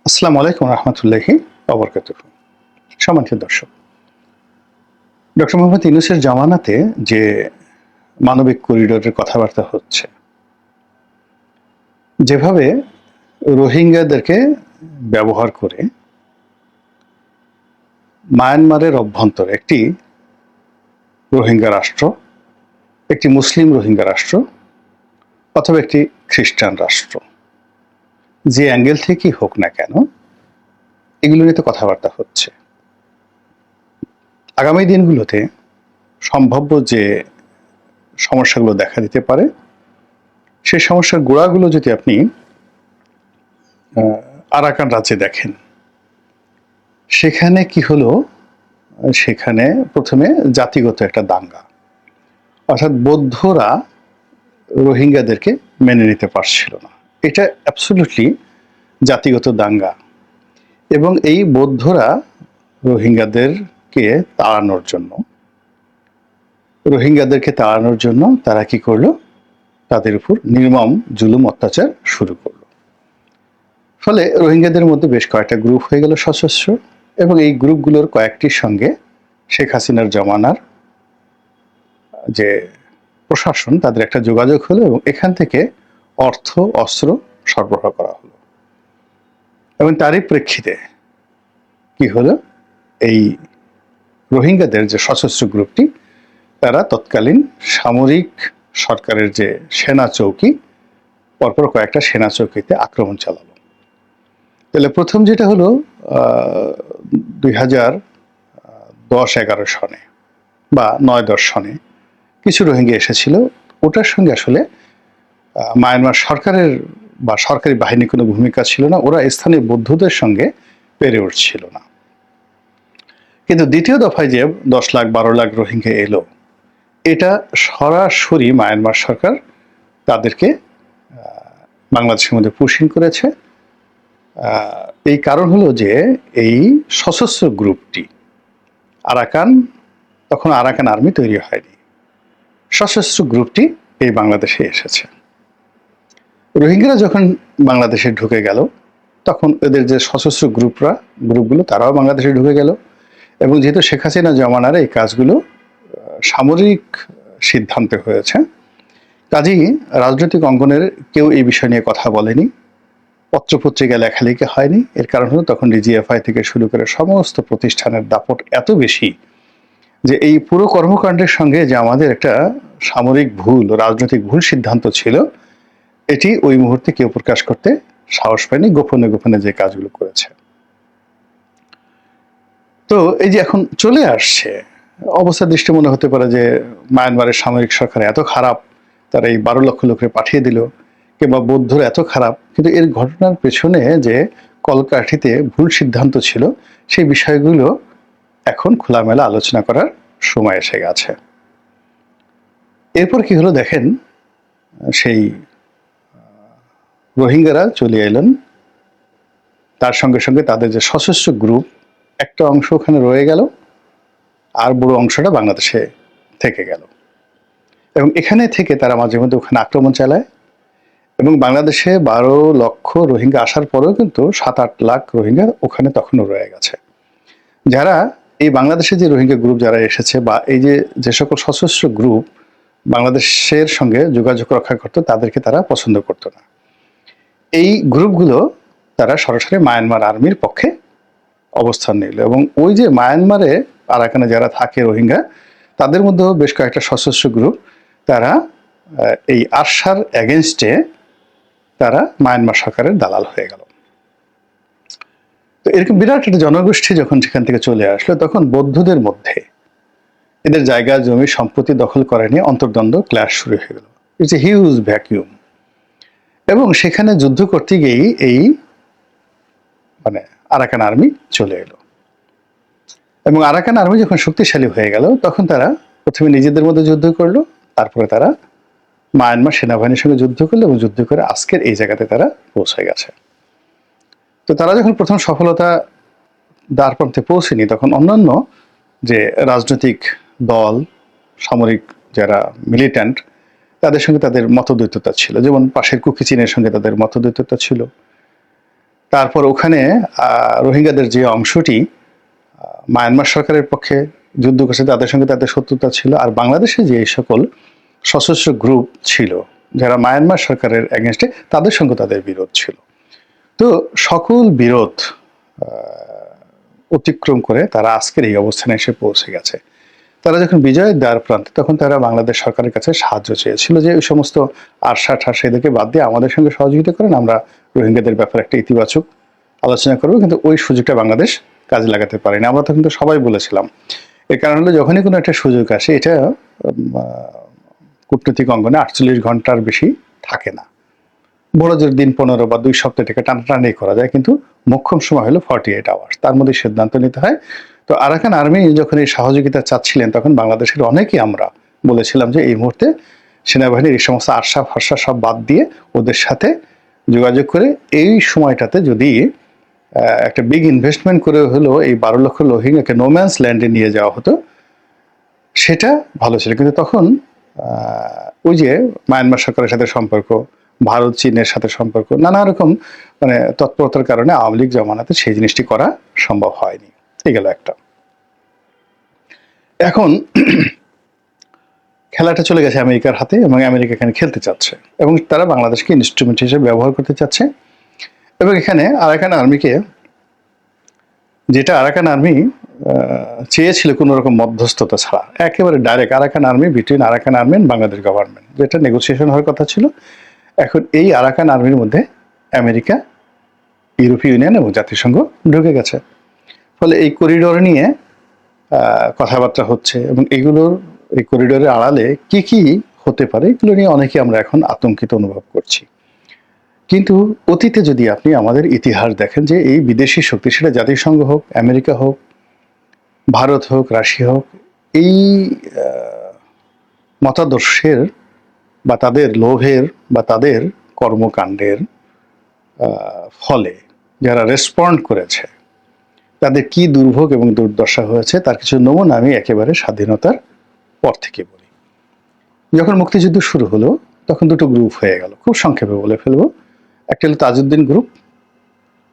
আসসালামু আলাইকুম রহমতুল্লাহি ওয়া বারাকাতুহু। সম্মানিত দর্শক, ডক্টর মোহাম্মদ ইউনূসের জামানাতে যে মানবিক করিডোরের কথাবার্তা হচ্ছে, যেভাবে রোহিঙ্গাদেরকে ব্যবহার করে মায়ানমারের অভ্যন্তরে একটি রোহিঙ্গা রাষ্ট্র, একটি মুসলিম রোহিঙ্গা রাষ্ট্র অথবা একটি খ্রিস্টান রাষ্ট্র, যে অ্যাঙ্গেল থেকেই হোক না কেন, এগুলো নিয়ে তো কথাবার্তা হচ্ছে। আগামী দিনগুলোতে সম্ভাব্য যে সমস্যাগুলো দেখা দিতে পারে, সেই সমস্যার গোড়াগুলো যদি আপনি আরাকান রাজ্যে দেখেন, সেখানে কি হলো, সেখানে প্রথমে জাতিগত একটা দাঙ্গা, অর্থাৎ বৌদ্ধরা রোহিঙ্গাদেরকে মেনে নিতে পারছিল না। এটা অ্যাবসলিউটলি জাতিগত দাঙ্গা, এবং এই বৌদ্ধরা রোহিঙ্গাদেরকে তাড়ানোর জন্য তারা কি করলো, তাদের উপর নির্মম জুলুম অত্যাচার শুরু করলো। ফলে রোহিঙ্গাদের মধ্যে বেশ কয়েকটা গ্রুপ হয়ে গেল সশস্ত্র, এবং এই গ্রুপগুলোর কয়েকটির সঙ্গে শেখ হাসিনার জমানার যে প্রশাসন, তাদের একটা যোগাযোগ হলো এবং এখান থেকে অর্থ অস্ত্র সরবরাহ করা হলো। এবং তারই প্রেক্ষিতে কি হলো, এই রোহিঙ্গাদের যে সশস্ত্র গ্রুপটি, তারা তৎকালীন সামরিক সরকারের যে সেনা চৌকি, পরপর কয়েকটা সেনা চৌকিতে আক্রমণ চালালো। তাহলে প্রথম যেটা হলো 2010-11 সনে বা 9-10 সনে কিছু রোহিঙ্গা এসেছিল। ওটার সঙ্গে আসলে মায়ানমার সরকারের বা সরকারি বাহিনীর কোনো ভূমিকা ছিল না, ওরা স্থানীয় বৌদ্ধদের সঙ্গে পেরে উঠছিল না। কিন্তু দ্বিতীয় দফায় যে 10 লাখ 12 লাখ রোহিঙ্গা এলো, এটা সরাসরি মায়ানমার সরকার তাদেরকে বাংলাদেশের মধ্যে পুশিং করেছে। এই কারণ হলো যে এই সশস্ত্র গ্রুপটি তখন আরাকান আর্মি তৈরি হয়নি, সশস্ত্র গ্রুপটি এই বাংলাদেশে এসেছে। রোহিঙ্গারা যখন বাংলাদেশে ঢুকে গেল, তখন এদের যে সশস্ত্র গ্রুপগুলো তারাও বাংলাদেশে ঢুকে গেল, এবং যেহেতু শেখ হাসিনা জমানার এই কাজগুলো সামরিক সিদ্ধান্তে হয়েছে, কাজেই রাজনৈতিক অঙ্গনের কেউ এই বিষয় নিয়ে কথা বলেনি, পত্রপত্রিকা লেখালেখি হয়নি। এর কারণ হলো তখন ডিজিএফআই থেকে শুরু করে সমস্ত প্রতিষ্ঠানের দাপট এত বেশি যে এই পুরো কর্মকাণ্ডের সঙ্গে যে আমাদের একটা সামরিক ভুল, রাজনৈতিক ভুল সিদ্ধান্ত ছিল, এটি ওই মুহূর্তে কেউ প্রকাশ করতে সাহস পায়নি, গোপনে গোপনে যে কাজগুলো করেছে। তো এই যে এখন চলে আসছে, অবস্থা দৃষ্টি মনে হতে পারে যে মায়ানমারের সামরিক সরকার এত খারাপ, তারা এই 12 লক্ষ লোককে পাঠিয়ে দিল, কিংবা বৌদ্ধরা এত খারাপ, কিন্তু এর ঘটনার পেছনে যে কলকাঠিতে ভুল সিদ্ধান্ত ছিল, সেই বিষয়গুলো এখন খোলামেলা আলোচনা করার সময় এসে গেছে। এরপর কি হলো দেখেন, সেই রোহিঙ্গারা চলে এলেন, তার সঙ্গে সঙ্গে তাদের যে সশস্ত্র গ্রুপ, একটা অংশ ওখানে রয়ে গেল, আর বড় অংশটা বাংলাদেশে থেকে গেল। এবং এখানে থেকে তারা মাঝে মধ্যে ওখানে আক্রমণ চালায়, এবং বাংলাদেশে 12 লক্ষ রোহিঙ্গা আসার পরেও কিন্তু 7-8 লাখ রোহিঙ্গা ওখানে তখনও রয়ে গেছে। যারা এই বাংলাদেশে যে রোহিঙ্গা গ্রুপ যারা এসেছে, বা এই যে সকল সশস্ত্র গ্রুপ বাংলাদেশের সঙ্গে যোগাযোগ রক্ষা করতো, তাদেরকে তারা পছন্দ করতো না। এই গ্রুপগুলো তারা সরাসরি মায়ানমার আর্মির পক্ষে অবস্থান নিল, এবং ওই যে মায়ানমারে আরাকানে যারা থাকে রোহিঙ্গা, তাদের মধ্যেও বেশ কয়েকটা সশস্ত্র গ্রুপ, তারা এই আরশার এগেনস্টে তারা মায়ানমার সরকারের দালাল হয়ে গেল। তো এরকম বিরাট একটা জনগোষ্ঠী যখন সেখান থেকে চলে আসলো, তখন বৌদ্ধদের মধ্যে এদের জায়গা জমি সম্পত্তি দখল করা নিয়ে অন্তর্দ্বন্দ্ব, ক্ল্যাশ শুরু হয়ে গেল। It's a huge vacuum. এবং সেখানে যুদ্ধ করতে গিয়েই এই আরাকান আর্মি চলে এলো, এবং আরাকান আর্মি যখন শক্তিশালী হয়ে গেল, তখন তারা প্রথমে নিজেদের মধ্যে যুদ্ধ করলো, তারপরে তারা মায়ানমার সেনাবাহিনীর সঙ্গে যুদ্ধ করলো, এবং যুদ্ধ করে আজকের এই জায়গাতে তারা পৌঁছে গেছে। তো তারা যখন প্রথম সফলতা দ্বারপ্রান্তে পৌঁছেনি, তখন অন্যান্য যে রাজনৈতিক দল, সামরিক যারা মিলিট্যান্ট, তাদের সঙ্গে তাদের মতদ্বৈততা ছিল। যেমন পাশের কুকি চীনের সঙ্গে তাদের মতদ্বৈততা ছিল, তারপর ওখানে রোহিঙ্গাদের যে অংশটি মায়ানমার সরকারের পক্ষে যুদ্ধ করছে, তাদের সঙ্গে তাদের শত্রুতা ছিল। আর বাংলাদেশে যে সকল সশস্ত্র গ্রুপ ছিল যারা মায়ানমার সরকারের এগেনস্টে, তাদের সঙ্গে তাদের বিরোধ ছিল। তো সকল বিরোধ অতিক্রম করে তারা আজকের এই অবস্থানে এসে পৌঁছে গেছে। তারা যখন বিজয়ের দ্বার প্রান্তে, তখন তারা বাংলাদেশ সরকারের কাছে সাহায্য চেয়েছিল যে ওই সমস্ত আরশা ঠাসা এদেরকে বাদ দিয়ে আমাদের সঙ্গে সহযোগিতা করেন, আমরা রোহিঙ্গাদের ব্যাপারে একটা ইতিবাচক আলোচনা করবো। কিন্তু ওই সুযোগটা বাংলাদেশ কাজে লাগাতে পারেনি। আমরা তো কিন্তু সবাই বলেছিলাম। এর কারণ হলো যখনই কোনো একটা সুযোগ আসে, এটা কূটনৈতিক অঙ্গনে 48 ঘন্টার বেশি থাকে না। বড় জোর দিন 15 বা 2 সপ্তাহ থেকে টানাটানি করা যায়, কিন্তু মোক্ষম সময় হলো 48 আওয়ার্স। তার মধ্যে সিদ্ধান্ত নিতে হয়। তো আরাকান আর্মি যখন এই সহযোগিতা চাচ্ছিলেন, তখন বাংলাদেশের অনেকেই আমরা বলেছিলাম যে এই মুহূর্তে সেনাবাহিনীর এই সমস্ত আশা ভরসা সব বাদ দিয়ে ওদের সাথে যোগাযোগ করে এই সময়টাতে যদি একটা বিগ ইনভেস্টমেন্ট করে হলো এই 12 লক্ষ রোহিঙ্গাকে নোম্যান্স ল্যান্ডে নিয়ে যাওয়া হতো, সেটা ভালো ছিল। কিন্তু তখন ওই যে মায়ানমার সরকারের সাথে সম্পর্ক, ভারত চীনের সাথে সম্পর্ক, নানা রকম মানে তৎপরতার কারণে আওয়ামী লীগ জমানাতে সেই জিনিসটি করা সম্ভব হয়নি। এই গেল একটা। এখন খেলাটা চলে গেছে আমেরিকার হাতে, এবং আমেরিকা এখানে খেলতে চাচ্ছে, এবং তারা বাংলাদেশকে ইনস্ট্রুমেন্ট হিসেবে ব্যবহার করতে চাচ্ছে। এবং এখানে আরাকান আর্মিকে, যেটা আরাকান আর্মি চেয়েছিল কোনো রকম মধ্যস্থতা ছাড়া, একেবারে direct Arakan army between Arakan army and Bangladesh government, যেটা নেগোসিয়েশন হওয়ার কথা ছিল। এখন এই আরাকান আর্মির মধ্যে আমেরিকা, ইউরোপীয় ইউনিয়ন এবং জাতিসংঘ ঢুকে গেছে। ফলে এই করিডোর নিয়ে কথাবার্তা হচ্ছে, এবং এগুলোর এই করিডোরের আড়ালে কি কি হতে পারে এগুলো নিয়ে অনেকে আমরা এখন আতঙ্কিত অনুভব করছি। কিন্তু অতীতে যদি আপনি আমাদের ইতিহাস দেখেন, যে এই বিদেশি শক্তি, সেটা জাতিসংঘ হোক, আমেরিকা হোক, ভারত হোক, রাশিয়া হোক, এই মতাদর্শের বা তাদের লোভের বা তাদের কর্মকাণ্ডের ফলে যারা রেসপন্ড করেছে, তাদের কি দুর্ভোগ এবং দুর্দশা হয়েছে তার কিছু নমুনা আমি একেবারে স্বাধীনতার পর থেকে বলি। যখন মুক্তিযুদ্ধ শুরু হলো, তখন দুটো গ্রুপ হয়ে গেল, খুব সংক্ষেপে বলে ফেলবো। একটা হলো তাজউদ্দিন গ্রুপ,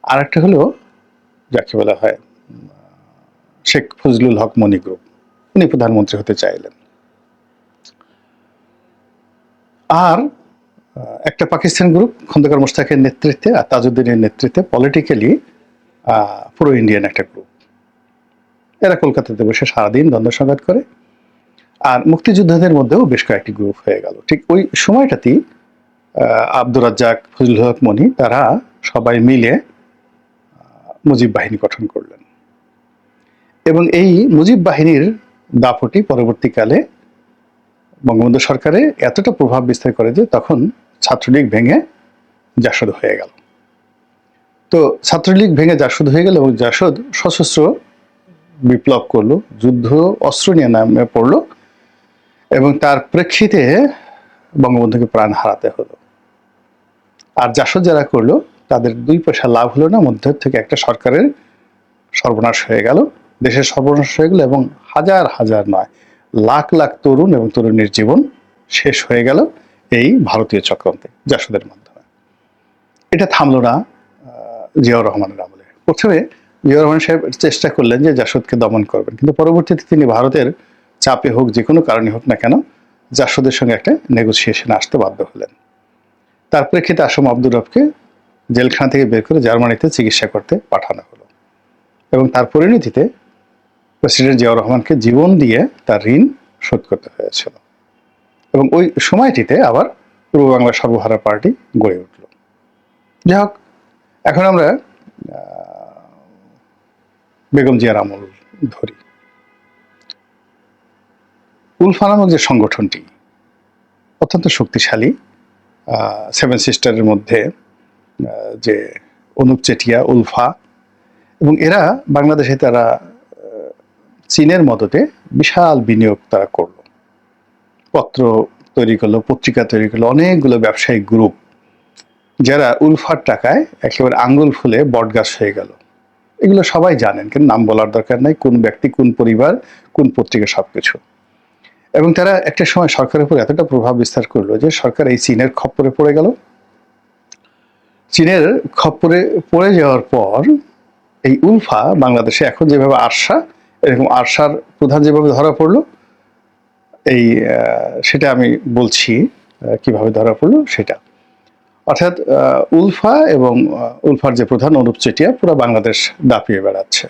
আর একটা হলো যাকে বলা হয় শেখ ফজলুল হক মনি গ্রুপ। উনি প্রধানমন্ত্রী হতে চাইলেন। আর একটা পাকিস্তান গ্রুপ, খন্দকার মোশতাকের নেতৃত্বে আর তাজউদ্দিনের নেতৃত্বে পলিটিক্যালি পুরো ইন্ডিয়ান একটা গ্রুপ। এরা কলকাতাতে বসে সারাদিন দ্বন্দ্ব সংঘাত করে। আর মুক্তিযোদ্ধাদের মধ্যেও বেশ কয়েকটি গ্রুপ হয়ে গেল। ঠিক ওই সময়টাতেই আব্দুর রাজ্জাক, ফজলুল হক মনি, তারা সবাই মিলে মুজিব বাহিনী গঠন করলেন। এবং এই মুজিব বাহিনীর দাপটি পরবর্তীকালে বঙ্গবন্ধু সরকারে এতটা প্রভাব বিস্তার করে যে তখন ছাত্রলীগ ভেঙে জাসদ হয়ে গেল। তো ছাত্রলীগ ভেঙে জাসদ হয়ে গেল, এবং জাসদ সশস্ত্র বিপ্লব করলো, যুদ্ধ অস্ত্র নিয়ে নামে পড়লো, এবং তার প্রেক্ষিতে বঙ্গবন্ধুকে প্রাণ হারাতে হলো। আর জাসদ যারা করলো, তাদের 2 পয়সা লাভ হলো না, মধ্য থেকে একটা সরকারের সর্বনাশ হয়ে গেল, দেশের সর্বনাশ হয়ে গেল, এবং হাজার হাজার নয় লাখ লাখ তরুণ এবং তরুণীর জীবন শেষ হয়ে গেল এই ভারতীয় চক্রান্তে, জাসদের মাধ্যমে। এটা থামলো না জিয়াউর রহমানের আমলে। প্রথমে জিয়াউর রহমান সাহেব চেষ্টা করলেন যে জাসদকে দমন করবেন, কিন্তু পরবর্তীতে তিনি ভারতের চাপে হোক, যে কোনো কারণে হোক না কেন, জাসদের সঙ্গে একটা নেগোসিয়েশনে আসতে বাধ্য হলেন। তার প্রেক্ষিতে আসম আব্দুর রবকে জেলখানা থেকে বের করে জার্মানিতে চিকিৎসা করতে পাঠানো হলো, এবং তার পরিণতিতে প্রেসিডেন্ট জিয়াউর রহমানকে জীবন দিয়ে তার ঋণ শোধ করতে হয়েছিল। এবং ওই সময়টিতে আবার পূর্ব বাংলা সর্বহারা পার্টি গড়ে উঠল। যাই হোক, এখন আমরা বেগম জিয়ার আমল ধরি। উলফা নামক যে সংগঠনটি অত্যন্ত শক্তিশালী, 7 সিস্টারের মধ্যে যে অনুপ চেটিয়া, উলফা, এবং এরা বাংলাদেশে তারা চীনের মদতে বিশাল বিনিয়োগ তারা করলো, পত্র তৈরি করলো, পত্রিকা তৈরি করলো, অনেকগুলো ব্যবসায়িক গ্রুপ, যারা উলফার টাকায় একেবারে আঙ্গুল ফুলে বটগাছ হয়ে গেল। এগুলো সবাই জানেন, কিন্তু নাম বলার দরকার নাই, কোন ব্যক্তি, কোন পরিবার, কোন পত্রিকা, সবকিছু। এবং তারা একটা সময় সরকারের উপর এতটা প্রভাব বিস্তার করলো যে সরকার এই চীনের খপ্পরে পড়ে গেল। চীনের খপ্পরে পড়ে যাওয়ার পর এই উলফা বাংলাদেশে এখন যেভাবে আরশা, এরকম আরশার প্রধান যেভাবে ধরা পড়লো, এই সেটা আমি বলছি কিভাবে ধরা পড়লো সেটা। অর্থাৎ উলফা এবং উলফার যে প্রধান অনুপ চেটিয়া পুরো বাংলাদেশ দাপিয়ে বেড়াচ্ছে।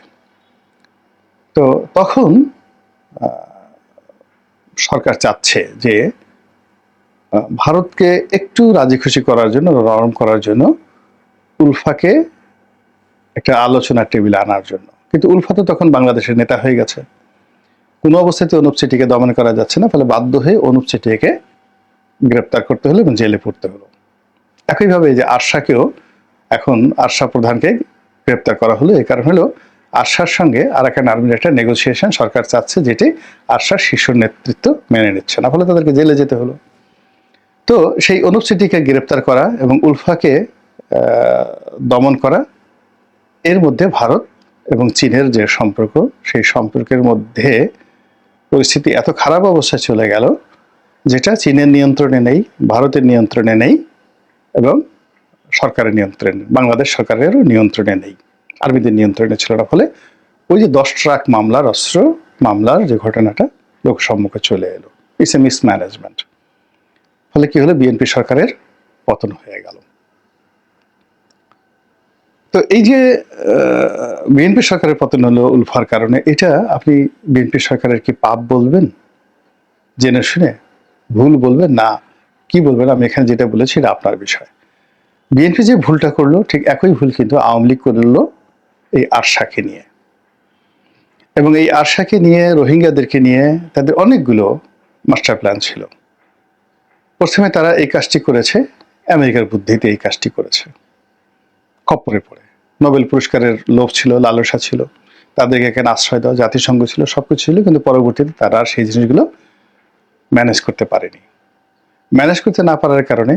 তো তখন সরকার চাচ্ছে যে ভারতকে একটু রাজি খুশি করার জন্য, নরম করার জন্য উলফাকে একটা আলোচনার টেবিলে আনার জন্য। কিন্তু উলফা তো তখন বাংলাদেশের নেতা হয়ে গেছে, কোনো অবস্থাতে অনুপ চেটিয়াকে দমন করা যাচ্ছে না, ফলে বাধ্য হয়ে অনুপ চেটিয়াকে গ্রেপ্তার করতে হলো এবং জেলে পড়তে হলো। একইভাবে যে আরশাকেও এখন আরশা প্রধানকে গ্রেপ্তার করা হলো। এই কারণ হলো আরশার সঙ্গে আরাকান আর্মির একটা নেগোসিয়েশন সরকার চাচ্ছে, যেটি আরশার শীর্ষ নেতৃত্ব মেনে নিচ্ছে না, ফলে তাদেরকে জেলে যেতে হলো। তো সেই অনুপ চেটিয়াকে গ্রেপ্তার করা এবং উলফাকে দমন করা, এর মধ্যে ভারত এবং চীনের যে সম্পর্ক, সেই সম্পর্কের মধ্যে পরিস্থিতি এত খারাপ অবস্থায় চলে গেল, যেটা চীনের নিয়ন্ত্রণে নেই, ভারতের নিয়ন্ত্রণে নেই এবং সরকারের নিয়ন্ত্রণে, বাংলাদেশ সরকারেরও নিয়ন্ত্রণে নেই, আর্মিদের নিয়ন্ত্রণে ছিল না। ফলে ওই যে 10 ট্রাক মামলার, অস্ত্র মামলার যে ঘটনাটা লোকসম্মুখে চলে এলো, ইটস এ মিসম্যানেজমেন্ট। ফলে কি হলো, বিএনপি সরকারের পতন হয়ে গেল। তো এই যে বিএনপি সরকারের পতন হলো উলফার কারণে, এটা আপনি বিএনপি সরকারের কি পাপ বলবেন? জেনে শুনে ভুল বলবেন না, কি বলবেন? আমি এখানে যেটা বলেছি এটা আপনার বিষয়। বিএনপি যে ভুলটা করলো, ঠিক একই ভুল কিন্তু আওয়ামী লীগ করলো এই আরশাকে নিয়ে। এবং এই আরশাকে নিয়ে, রোহিঙ্গাদেরকে নিয়ে তাদের অনেকগুলো মাস্টার প্ল্যান ছিল। প্রথমে তারা এই কাজটি করেছে, আমেরিকার বুদ্ধিতে এই কাজটি করেছে, খপ্পরে পড়ে। নোবেল পুরস্কারের লোভ ছিল, লালসা ছিল, তাদেরকে এখানে আশ্রয় দেওয়া, জাতিসংঘ ছিল, সবকিছু ছিল, কিন্তু পরবর্তীতে তারা আর সেই জিনিসগুলো ম্যানেজ করতে পারেনি। ম্যানেজ করতে না পারার কারণে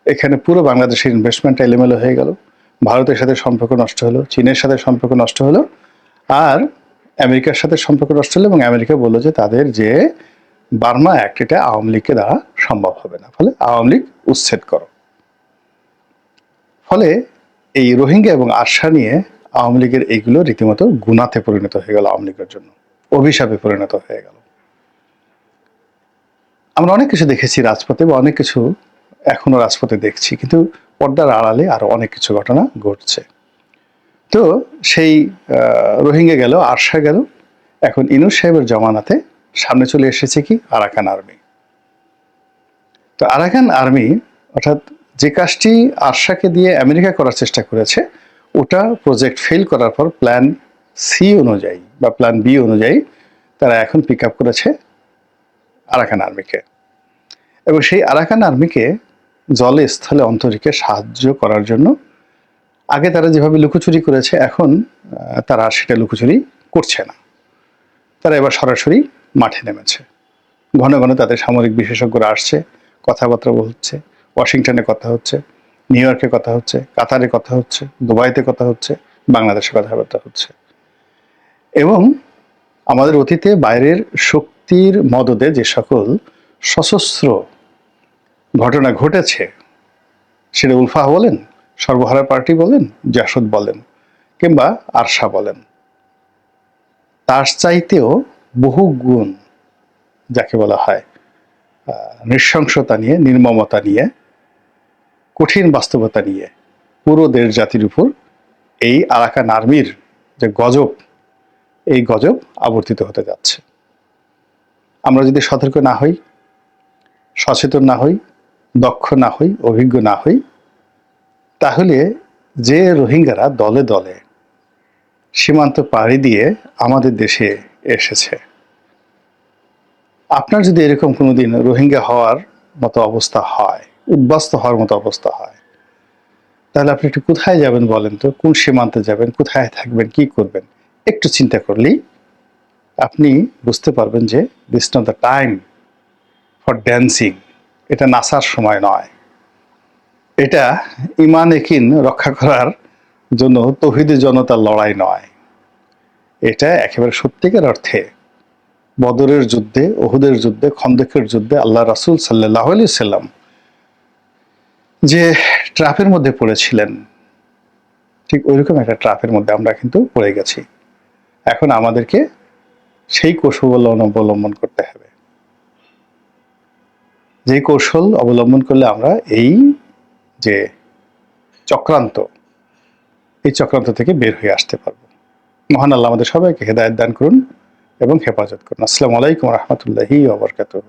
এখানে পুরো বাংলাদেশের ইনভেস্টমেন্টটা এলোমেলো হয়ে গেল, ভারতের সাথে সম্পর্ক নষ্ট হলো, চীনের সাথে সম্পর্ক নষ্ট হলো, আর আমেরিকার সাথে সম্পর্ক নষ্ট হলো। এবং আমেরিকা বললো যে তাদের যে বার্মা অ্যাক্ট, এটা আওয়ামী লীগকে দ্বারা সম্ভব হবে না, ফলে আওয়ামী লীগ উচ্ছেদ করো। ফলে এই রোহিঙ্গা এবং আরশা নিয়ে আওয়ামী লীগের এইগুলো রীতিমতো গুনাতে পরিণত হয়ে গেল, আওয়ামী লীগের জন্য অভিশাপে পরিণত হয়ে গেল। আমরা অনেক কিছু দেখেছি রাজপথে, বা অনেক কিছু এখনো রাজপথে দেখছি, কিন্তু পর্দার আড়ালে আরো অনেক কিছু ঘটনা ঘটছে। তো সেই রোহিঙ্গা গেল, আরশা গেল, এখন ইনুস সাহেবের জমানাতে সামনে চলে এসেছে কি, আরাকান আর্মি। তো আরাকান আর্মি, অর্থাৎ যে কাজটি আরশাকে দিয়ে আমেরিকা করার চেষ্টা করেছে, ওটা প্রজেক্ট ফেল করার পর প্ল্যান সি অনুযায়ী বা প্ল্যান বি অনুযায়ী তারা এখন পিক আপ করেছে আরাকান আর্মিকে। এবং সেই আরাকান আর্মিকে জলে, স্থলে, অন্তরীকে সাহায্য করার জন্য আগে তারা যেভাবে লুকোচুরি করেছে, এখন তারা সেটা লুকোচুরি করছে না। তারা এবার সরাসরি মাঠে নেমেছে। ঘন ঘন তাদের সামরিক বিশেষজ্ঞরা আসছে, কথাবার্তা বলছে, ওয়াশিংটনে কথা হচ্ছে, নিউ ইয়র্কে কথা হচ্ছে, কাতারে কথা হচ্ছে, দুবাইতে কথা হচ্ছে, বাংলাদেশে কথাবার্তা হচ্ছে। এবং আমাদের অতীতে বাইরের শক্তির মদদে যে সকল সশস্ত্র ঘটনা ঘটেছে, সেটা উলফা বলেন, সর্বহারা পার্টি বলেন, জাসদ বলেন, কিংবা আরশা বলেন, তার চাইতেও বহু গুণ, যাকে বলা হয় নৃশংসতা নিয়ে, নির্মমতা নিয়ে, কঠিন বাস্তবতা নিয়ে পুরো দেশ জাতির উপর এই আরাকান আর্মির যে গজব, এই গজব আবর্তিত হতে যাচ্ছে। আমরা যদি সতর্ক না হই, সচেতন না হই, দক্ষ না হই, অভিজ্ঞ না হই, তাহলে যে রোহিঙ্গারা দলে দলে সীমান্ত পাড়ি দিয়ে আমাদের দেশে এসেছে, আপনার যদি এরকম কোনোদিন রোহিঙ্গা হওয়ার মতো অবস্থা হয়, উদ্বাস্ত হওয়ার মতো অবস্থা হয়, তাহলে আপনি একটু কোথায় যাবেন বলেন তো? কোন সীমান্তে যাবেন, কোথায় থাকবেন, কি করবেন? একটু চিন্তা করলেই আপনি বুঝতে পারবেন যে this not the time for dancing. এটা নাচার সময় নয়, এটা ইমান একিন রক্ষা করার জন্য তৌহিদি জনতার লড়াই নয়। এটা একেবারে সত্যিকার অর্থে বদরের যুদ্ধে, উহুদের যুদ্ধে, খন্দকের যুদ্ধে আল্লাহ রাসূল সাল্লাল্লাহু আলাইহি সাল্লাম যে ট্র্যাপের মধ্যে পড়েছিলেন, ঠিক ওইরকম একটা ট্র্যাপের মধ্যে আমরা কিন্তু পড়ে গেছি। এখন আমাদেরকে সেই কৌশল অবলম্বন করতে হবে, যে কৌশল অবলম্বন করলে আমরা এই যে চক্রান্ত, এই চক্রান্ত থেকে বের হয়ে আসতে পারবো। মহান আল্লাহ আমাদের সবাইকে হেদায়েত দান করুন এবং হেফাজত করুন। আসসালামু আলাইকুম ওয়া রাহমাতুল্লাহি ওয়া বারাকাতুহু।